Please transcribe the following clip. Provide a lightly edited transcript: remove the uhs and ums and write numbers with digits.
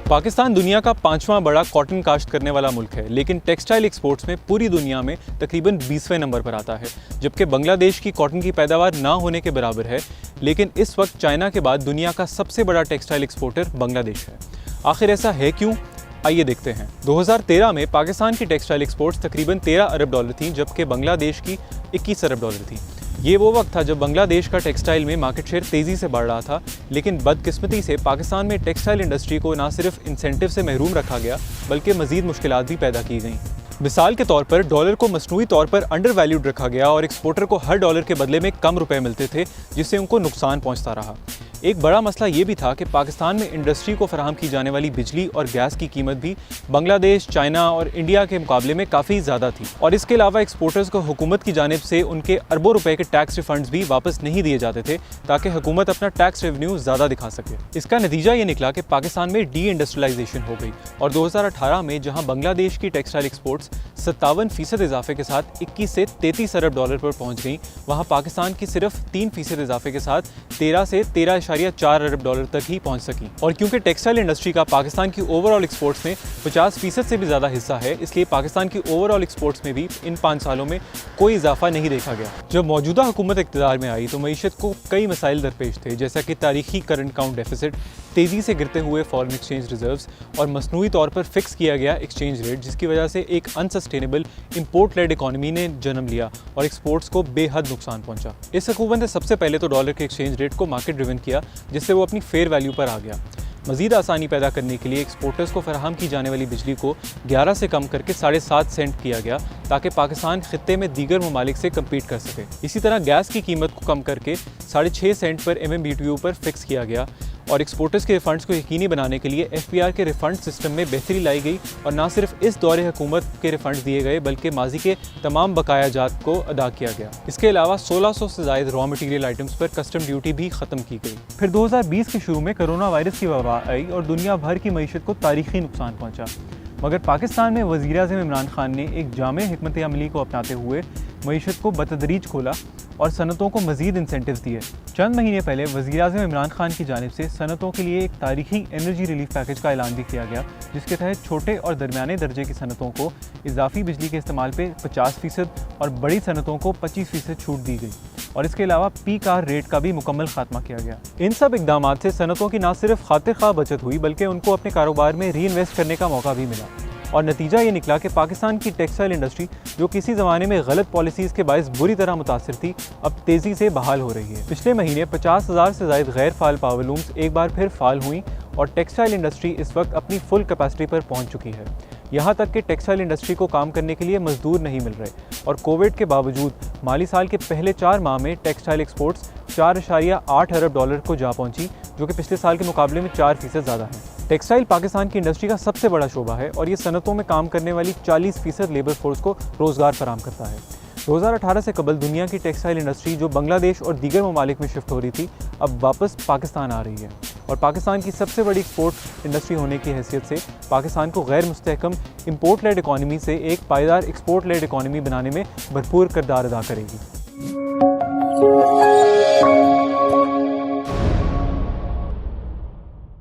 पाकिस्तान दुनिया का 5वां बड़ा कॉटन काश्त करने वाला मुल्क है, लेकिन टेक्सटाइल एक्सपोर्ट्स में पूरी दुनिया में तकरीबन 20वें नंबर पर आता है, जबकि बांग्लादेश की कॉटन की पैदावार ना होने के बराबर है। लेकिन इस वक्त चाइना के बाद दुनिया का सबसे बड़ा टेक्सटाइल एक्सपोर्टर बांग्लादेश है। आखिर ऐसा है क्यों? आइए देखते हैं। 2013 में पाकिस्तान की टेक्सटाइल एक्सपोर्ट्स तकरीबन $13 अरब थी, जबकि बांग्लादेश की $21 अरब थी। ये वो वक्त था जब बांग्लादेश का टेक्सटाइल में मार्केट शेयर तेज़ी से बढ़ रहा था, लेकिन बदकिस्मती से पाकिस्तान में टेक्सटाइल इंडस्ट्री को ना सिर्फ इंसेंटिव से महरूम रखा गया, बल्कि मज़ीद मुश्किलात भी पैदा की गईं। मिसाल के तौर पर डॉलर को मसनूई तौर पर अंडर वैल्यूड रखा गया और एक्सपोर्टर को हर डॉलर के बदले में कम रुपए मिलते थे, जिससे उनको नुकसान पहुंचता रहा। एक बड़ा मसला ये भी था कि पाकिस्तान में इंडस्ट्री को फराहम की जाने वाली बिजली और गैस की कीमत भी बांग्लादेश, चाइना और इंडिया के मुकाबले में काफ़ी ज़्यादा थी, और इसके अलावा एक्सपोर्टर्स को हुकूमत की जानिब से उनके अरबों रुपए के टैक्स रिफंड्स भी वापस नहीं दिए जाते थे, ताकि हुकूमत अपना टैक्स रेवेन्यू ज़्यादा दिखा सके। इसका नतीजा ये निकला कि पाकिस्तान में डी इंडस्ट्रियलाइजेशन हो गई, और 2018 में जहाँ बांग्लादेश की टेक्सटाइल एक्सपोर्ट्स 57% इजाफे के साथ 21 से $33 अरब पर पहुँच गई, वहाँ पाकिस्तान की सिर्फ 3% इजाफे के साथ 13 से 13.4 अरब तक ही पहुंच सकी। और क्योंकि टेक्सटाइल इंडस्ट्री का पाकिस्तान की ओवरऑल एक्सपोर्ट्स में 50% से भी ज़्यादा हिस्सा है, इसलिए पाकिस्तान की ओवरऑल एक्सपोर्ट्स में भी इन 5 सालों में कोई इजाफा नहीं देखा गया। जब मौजूदा हुकूमत इक़्तिदार में आई तो मईशत को कई मसाइल दरपेश थे, जैसा कि तारीखी करंट अकाउंट डेफिसिट, तेज़ी से गिरते हुए फॉरेन एक्सचेंज रिजर्व्स और मसनूई तौर पर फिक्स किया गया एक्सचेंज रेट, जिसकी वजह से एक अनसस्टेनेबल इंपोर्ट लेड इकॉनमी ने जन्म लिया और एक्सपोर्ट्स को बेहद नुकसान पहुंचा। इस हुकूमत ने सबसे पहले तो डॉलर के एक्सचेंज रेट को मार्केट ड्रिवन किया, जिससे वो अपनी फेयर वैल्यू पर आ गया। मज़ीद आसानी पैदा करने के लिए एक्सपोर्टर्स को फराहम की जाने वाली बिजली को 11 से कम करके 7.5 सेंट किया गया, ताकि पाकिस्तान खित्ते में दीगर ममालिक से कम्पीट कर सके। इसी तरह गैस की कीमत को कम करके 6.5 सेंट पर MMBTU पर फिक्स किया गया, और एक्सपोर्टर्स के रिफंड्स को यकीनी बनाने के लिए FPR के रिफंड सिस्टम में बेहतरी लाई गई, और ना सिर्फ इस दौरे हुकूमत के रिफंड्स दिए गए, बल्कि माजी के तमाम बकाया जात को अदा किया गया। इसके अलावा 1600 से ज़ायद रॉ मटीरियल आइटम्स पर कस्टम ड्यूटी भी ख़त्म की गई। फिर 2020 के शुरू में कोरोना वायरस की वबा आई और दुनिया भर की मईशत को तारीखी नुकसान पहुँचा, मगर पाकिस्तान में वज़ीर-ए-आज़म इमरान खान ने एक जामे हिकमत अमली को अपनाते हुए मईशत को बतदरीज खोला और सनतों को मज़ीद इंसेंटिव्स दिए। चंद महीने पहले वज़ीर-ए-आज़म इमरान खान की जानिब से सनतों के लिए एक तारीखी एनर्जी रिलीफ पैकेज का ऐलान भी किया गया, जिसके तहत छोटे और दरमियाने दर्जे की सनतों को इजाफी बिजली के इस्तेमाल पे 50% और बड़ी सनतों को 25% छूट दी गई, और इसके अलावा पीक आवर रेट का भी मुकम्मल खात्मा किया गया। इन सब इकदाम से सनतों की न सिर्फ खातिर ख्वाह बचत हुई, बल्कि उनको अपने कारोबार में री इन्वेस्ट करने का मौका भी मिला, और नतीजा ये निकला कि पाकिस्तान की टेक्सटाइल इंडस्ट्री, जो किसी ज़माने में गलत पॉलिसीज़ के बायस बुरी तरह मुतासिर थी, अब तेज़ी से बहाल हो रही है। पिछले महीने 50,000 से ज़ायद गैर फ़ाल पावर लूम्स एक बार फिर फ़ाल हुई, और टेक्सटाइल इंडस्ट्री इस वक्त अपनी फुल कैपेसिटी पर पहुंच चुकी है। यहाँ तक कि टेक्सटाइल इंडस्ट्री को काम करने के लिए मजदूर नहीं मिल रहे, और कोविड के बावजूद माली साल के पहले 4 माह में टेक्सटाइल एक्सपोर्ट्स $4.8 अरब को जा पहुँची, जो कि पिछले साल के मुकाबले में 4% ज़्यादा है। टेक्सटाइल पाकिस्तान की इंडस्ट्री का सबसे बड़ा शोबा है, और ये सनतों में काम करने वाली 40% लेबर फोर्स को रोज़गार फराहम करता है। 2018 से कबल दुनिया की टेक्सटाइल इंडस्ट्री, जो बांग्लादेश और दीगर ममालिक में शिफ्ट हो रही थी, अब वापस पाकिस्तान आ रही है, और पाकिस्तान की सबसे बड़ी एक्सपोर्ट इंडस्ट्री होने की हैसियत से पाकिस्तान को गैर मुस्तहकम इंपोर्ट लेड इकॉनमी से एक पायदार एक्सपोर्ट लेड इकॉनमी बनाने में भरपूर किरदार अदा करेगी।